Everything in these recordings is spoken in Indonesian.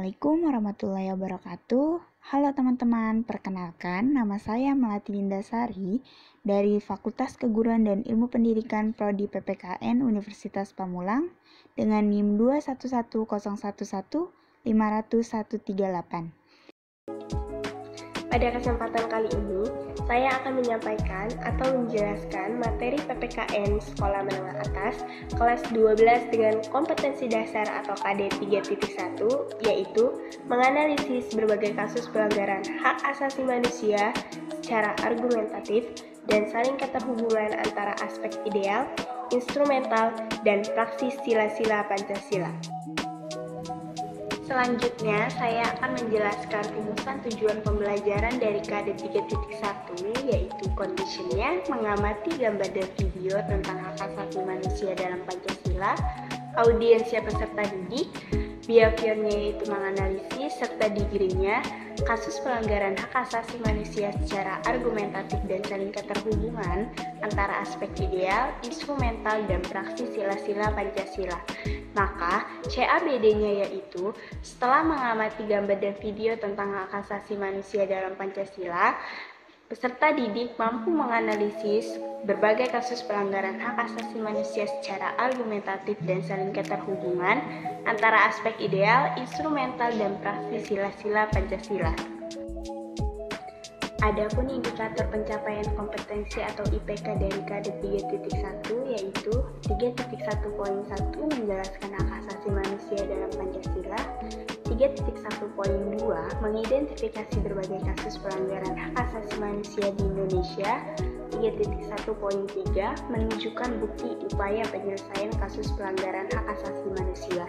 Assalamualaikum warahmatullahi wabarakatuh. Halo teman-teman, perkenalkan nama saya Melati Lindasari dari Fakultas Keguruan dan Ilmu Pendidikan Prodi PPKN Universitas Pamulang dengan NIM 21101150138. Pada kesempatan kali ini, saya akan menyampaikan atau menjelaskan materi PPKN Sekolah Menengah Atas kelas 12 dengan kompetensi dasar atau KD 3.1, yaitu menganalisis berbagai kasus pelanggaran hak asasi manusia secara argumentatif dan saling keterhubungan antara aspek ideal, instrumental, dan praksis sila-sila Pancasila. Selanjutnya, saya akan menjelaskan rumusan tujuan pembelajaran dari KD 3.1, yaitu conditionnya mengamati gambar dan video tentang hak asasi manusia dalam Pancasila, audiensnya peserta didik, behaviornya yaitu menganalisis, serta degree-nya kasus pelanggaran hak asasi manusia secara argumentatif dan saling keterhubungan antara aspek ideal, instrumental, dan praksis sila-sila Pancasila. Maka, CABD-nya yaitu setelah mengamati gambar dan video tentang hak asasi manusia dalam Pancasila, peserta didik mampu menganalisis berbagai kasus pelanggaran hak asasi manusia secara argumentatif dan saling keterhubungan antara aspek ideal, instrumental, dan praksis sila-sila Pancasila. Adapun indikator pencapaian kompetensi atau IPK dari KD 3.1 yaitu 3.1.1 menjelaskan hak asasi manusia dalam Pancasila, 3.1.2 mengidentifikasi berbagai kasus pelanggaran hak asasi manusia di Indonesia, 3.1.3 menunjukkan bukti upaya penyelesaian kasus pelanggaran hak asasi manusia.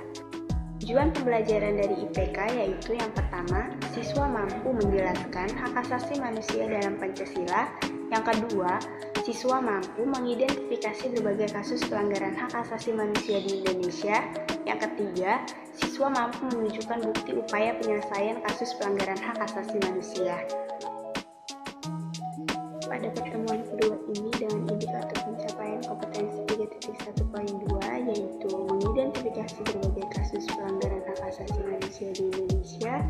Tujuan pembelajaran dari IPK yaitu yang pertama, siswa mampu menjelaskan hak asasi manusia dalam Pancasila. Yang kedua, siswa mampu mengidentifikasi berbagai kasus pelanggaran hak asasi manusia di Indonesia. Yang ketiga, siswa mampu menunjukkan bukti upaya penyelesaian kasus pelanggaran hak asasi manusia. Pada pertemuan kedua ini dengan indikator pencapaian kompetensi 3.1.2 yaitu mengidentifikasi berbagai kasus pelanggaran hak asasi manusia di Indonesia.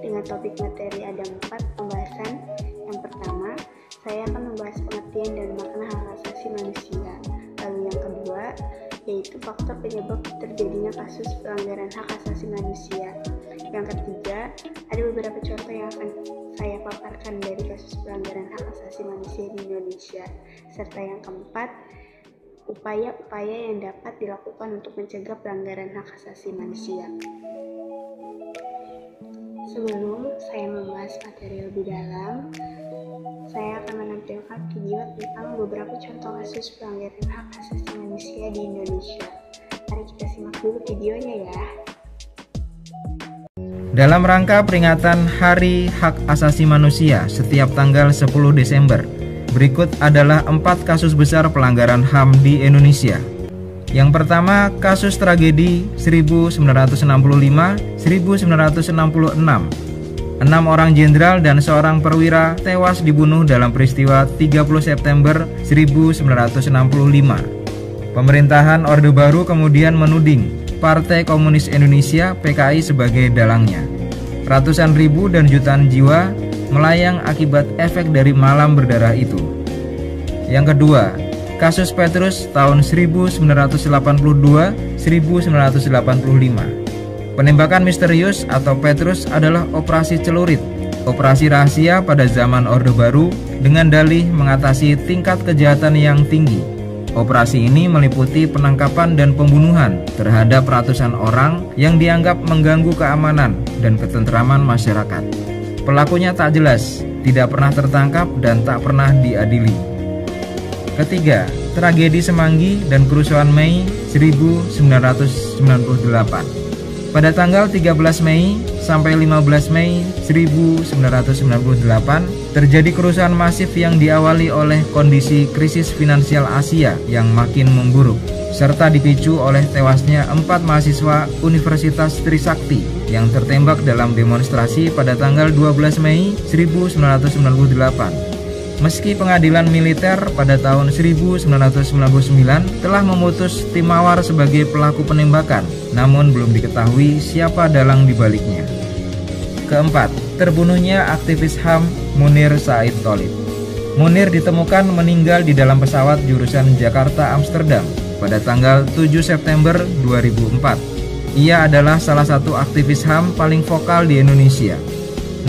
Dengan topik materi ada 4 pembahasan. Yang pertama, saya akan membahas pengertian dan makna hak asasi manusia. Lalu yang kedua, yaitu faktor penyebab terjadinya kasus pelanggaran hak asasi manusia. Yang ketiga, ada beberapa contoh yang akan saya paparkan dari kasus pelanggaran hak asasi manusia di Indonesia. Serta yang keempat, upaya-upaya yang dapat dilakukan untuk mencegah pelanggaran hak asasi manusia. Sebelum saya membahas materi lebih dalam, saya akan menampilkan video tentang beberapa contoh kasus pelanggaran hak asasi manusia di Indonesia. Mari kita simak dulu videonya ya. Dalam rangka peringatan Hari Hak Asasi Manusia setiap tanggal 10 Desember, berikut adalah 4 kasus besar pelanggaran HAM di Indonesia. Yang pertama, kasus tragedi 1965-1966. 6 orang jenderal dan seorang perwira tewas dibunuh dalam peristiwa 30 September 1965. Pemerintahan Orde Baru kemudian menuding Partai Komunis Indonesia (PKI) sebagai dalangnya. Ratusan ribu dan jutaan jiwa melayang akibat efek dari malam berdarah itu. Yang kedua, kasus Petrus tahun 1982-1985. Penembakan misterius atau Petrus adalah operasi celurit, operasi rahasia pada zaman Orde Baru dengan dalih mengatasi tingkat kejahatan yang tinggi. Operasi ini meliputi penangkapan dan pembunuhan terhadap ratusan orang yang dianggap mengganggu keamanan dan ketentraman masyarakat. Pelakunya tak jelas, tidak pernah tertangkap dan tak pernah diadili. Ketiga, tragedi Semanggi dan kerusuhan Mei 1998. Pada tanggal 13 Mei sampai 15 Mei 1998, terjadi kerusuhan masif yang diawali oleh kondisi krisis finansial Asia yang makin memburuk, serta dipicu oleh tewasnya 4 mahasiswa Universitas Trisakti yang tertembak dalam demonstrasi pada tanggal 12 Mei 1998. Meski pengadilan militer pada tahun 1999 telah memutus Tim Mawar sebagai pelaku penembakan, namun belum diketahui siapa dalang dibaliknya. Keempat, terbunuhnya aktivis HAM Munir Said Tholib. Munir ditemukan meninggal di dalam pesawat jurusan Jakarta-Amsterdam pada tanggal 7 September 2004. Ia adalah salah satu aktivis HAM paling vokal di Indonesia.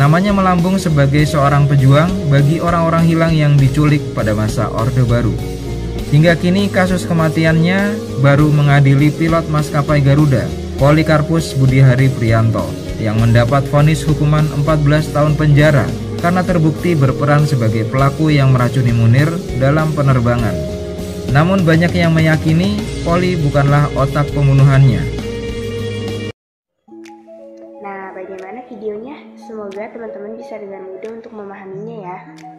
Namanya melambung sebagai seorang pejuang bagi orang-orang hilang yang diculik pada masa Orde Baru. Hingga kini kasus kematiannya baru mengadili pilot maskapai Garuda, Polikarpus Budihari Prianto, yang mendapat vonis hukuman 14 tahun penjara karena terbukti berperan sebagai pelaku yang meracuni Munir dalam penerbangan. Namun banyak yang meyakini Poli bukanlah otak pembunuhannya. Nah, bagaimana videonya? Semoga teman-teman bisa dengan mudah untuk memahaminya ya.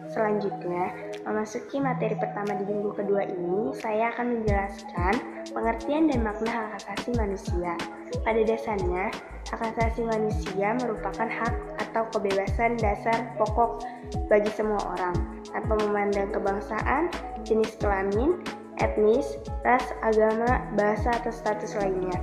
Selanjutnya, memasuki materi pertama di minggu kedua ini, saya akan menjelaskan pengertian dan makna hak asasi manusia. Pada dasarnya, hak asasi manusia merupakan hak atau kebebasan dasar pokok bagi semua orang, tanpa memandang kebangsaan, jenis kelamin, etnis, ras, agama, bahasa, atau status lainnya.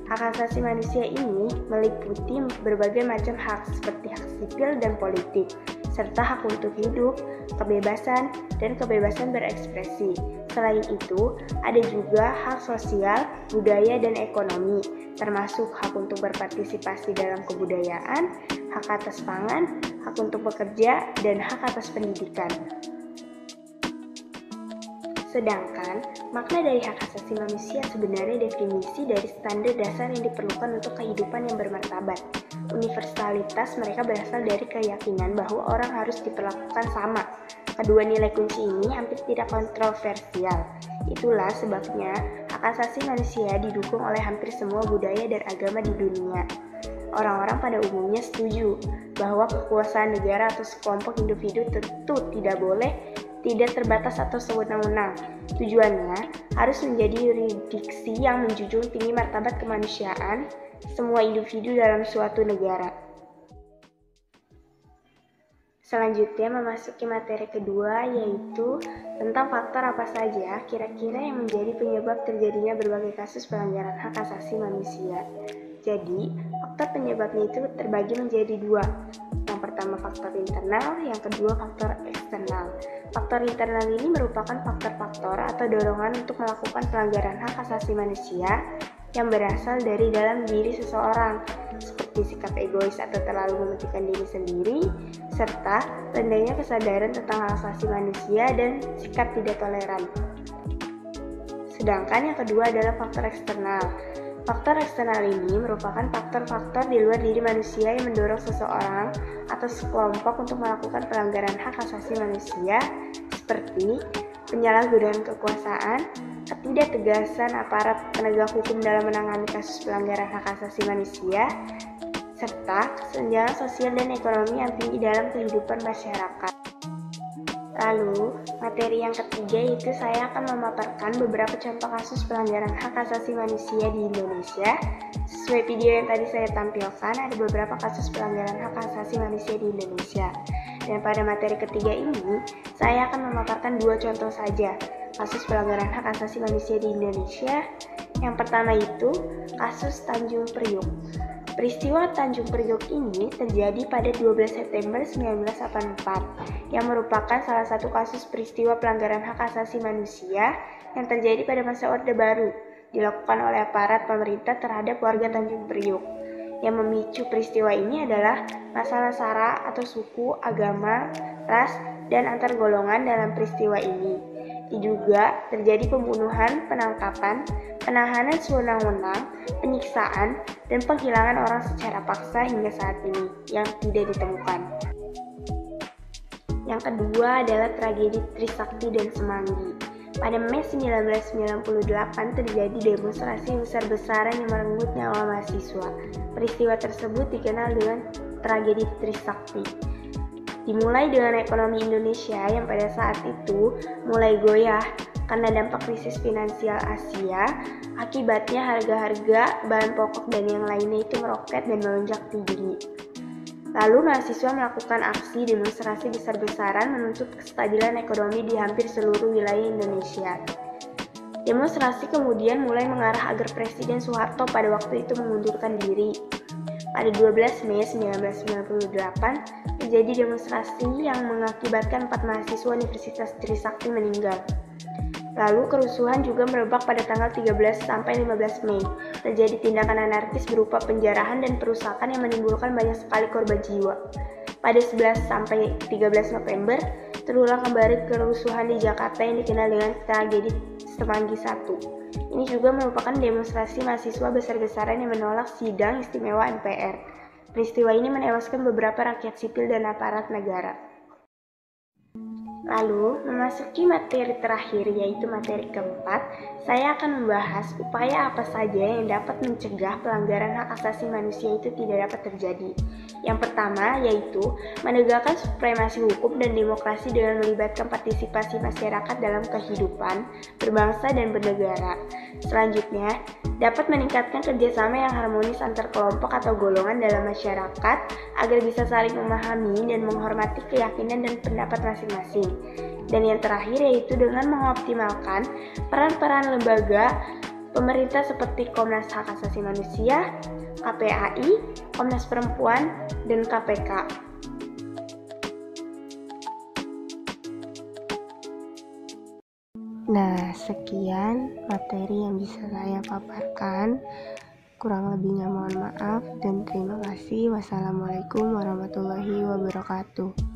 Hak asasi manusia ini meliputi berbagai macam hak seperti hak sipil dan politik, serta hak untuk hidup, kebebasan, dan kebebasan berekspresi. Selain itu, ada juga hak sosial, budaya, dan ekonomi, termasuk hak untuk berpartisipasi dalam kebudayaan, hak atas pangan, hak untuk bekerja, dan hak atas pendidikan. Sedangkan, makna dari hak asasi manusia sebenarnya definisi dari standar dasar yang diperlukan untuk kehidupan yang bermartabat. Universalitas mereka berasal dari keyakinan bahwa orang harus diperlakukan sama. Kedua nilai kunci ini hampir tidak kontroversial. Itulah sebabnya hak asasi manusia didukung oleh hampir semua budaya dan agama di dunia. Orang-orang pada umumnya setuju bahwa kekuasaan negara atau sekelompok individu tentu tidak terbatas atau sewenang-wenang. Tujuannya harus menjadi yurisdiksi yang menjunjung tinggi martabat kemanusiaan semua individu dalam suatu negara. Selanjutnya memasuki materi kedua, yaitu tentang faktor apa saja kira-kira yang menjadi penyebab terjadinya berbagai kasus pelanggaran hak asasi manusia. Jadi, faktor penyebabnya itu terbagi menjadi dua. Yang pertama faktor internal, yang kedua faktor eksternal. Faktor internal ini merupakan faktor-faktor atau dorongan untuk melakukan pelanggaran hak asasi manusia yang berasal dari dalam diri seseorang, seperti sikap egois atau terlalu mementingkan diri sendiri, serta rendahnya kesadaran tentang hak asasi manusia dan sikap tidak toleran. Sedangkan yang kedua adalah faktor eksternal. Faktor eksternal ini merupakan faktor-faktor di luar diri manusia yang mendorong seseorang atau sekelompok untuk melakukan pelanggaran hak asasi manusia, seperti penyalahgunaan kekuasaan, ketidaktegasan aparat penegak hukum dalam menangani kasus pelanggaran hak asasi manusia, serta kesenjangan sosial dan ekonomi yang tinggi dalam kehidupan masyarakat. Lalu, materi yang ketiga yaitu saya akan memaparkan beberapa contoh kasus pelanggaran hak asasi manusia di Indonesia. Sesuai video yang tadi saya tampilkan, ada beberapa kasus pelanggaran hak asasi manusia di Indonesia. Dan pada materi ketiga ini, saya akan memaparkan dua contoh saja kasus pelanggaran hak asasi manusia di Indonesia. Yang pertama itu, kasus Tanjung Priok. Peristiwa Tanjung Priok ini terjadi pada 12 September 1984, yang merupakan salah satu kasus peristiwa pelanggaran hak asasi manusia yang terjadi pada masa Orde Baru, dilakukan oleh aparat pemerintah terhadap warga Tanjung Priok. Yang memicu peristiwa ini adalah masalah sara atau suku, agama, ras, dan antar golongan dalam peristiwa ini. Diduga terjadi pembunuhan, penangkapan, penahanan sewenang-wenang, penyiksaan, dan penghilangan orang secara paksa hingga saat ini yang tidak ditemukan. Yang kedua adalah tragedi Trisakti dan Semanggi. Pada Mei 1998 terjadi demonstrasi besar-besaran yang merenggut nyawa mahasiswa. Peristiwa tersebut dikenal dengan tragedi Trisakti. Dimulai dengan ekonomi Indonesia yang pada saat itu mulai goyah karena dampak krisis finansial Asia. Akibatnya harga-harga bahan pokok dan yang lainnya itu meroket dan melonjak tinggi. Lalu mahasiswa melakukan aksi demonstrasi besar-besaran menuntut kestabilan ekonomi di hampir seluruh wilayah Indonesia. Demonstrasi kemudian mulai mengarah agar Presiden Soeharto pada waktu itu mengundurkan diri. Pada 12 Mei 1998, terjadi demonstrasi yang mengakibatkan 4 mahasiswa Universitas Trisakti meninggal. Lalu kerusuhan juga merebak pada tanggal 13 sampai 15 Mei. Terjadi tindakan anarkis berupa penjarahan dan perusakan yang menimbulkan banyak sekali korban jiwa. Pada 11 sampai 13 November, terulang kembali kerusuhan di Jakarta yang dikenal dengan tragedi Semanggi I. Ini juga merupakan demonstrasi mahasiswa besar-besaran yang menolak sidang istimewa MPR. Peristiwa ini menewaskan beberapa rakyat sipil dan aparat negara. Lalu, memasuki materi terakhir yaitu materi keempat, saya akan membahas upaya apa saja yang dapat mencegah pelanggaran hak asasi manusia itu tidak dapat terjadi. Yang pertama yaitu menegakkan supremasi hukum dan demokrasi dengan melibatkan partisipasi masyarakat dalam kehidupan berbangsa dan bernegara. Selanjutnya, dapat meningkatkan kerjasama yang harmonis antar kelompok atau golongan dalam masyarakat agar bisa saling memahami dan menghormati keyakinan dan pendapat masing-masing. Dan yang terakhir yaitu dengan mengoptimalkan peran-peran lembaga pemerintah seperti Komnas Hak Asasi Manusia, KPAI, Komnas Perempuan, dan KPK. Nah, sekian materi yang bisa saya paparkan. Kurang lebihnya mohon maaf dan terima kasih. Wassalamualaikum warahmatullahi wabarakatuh.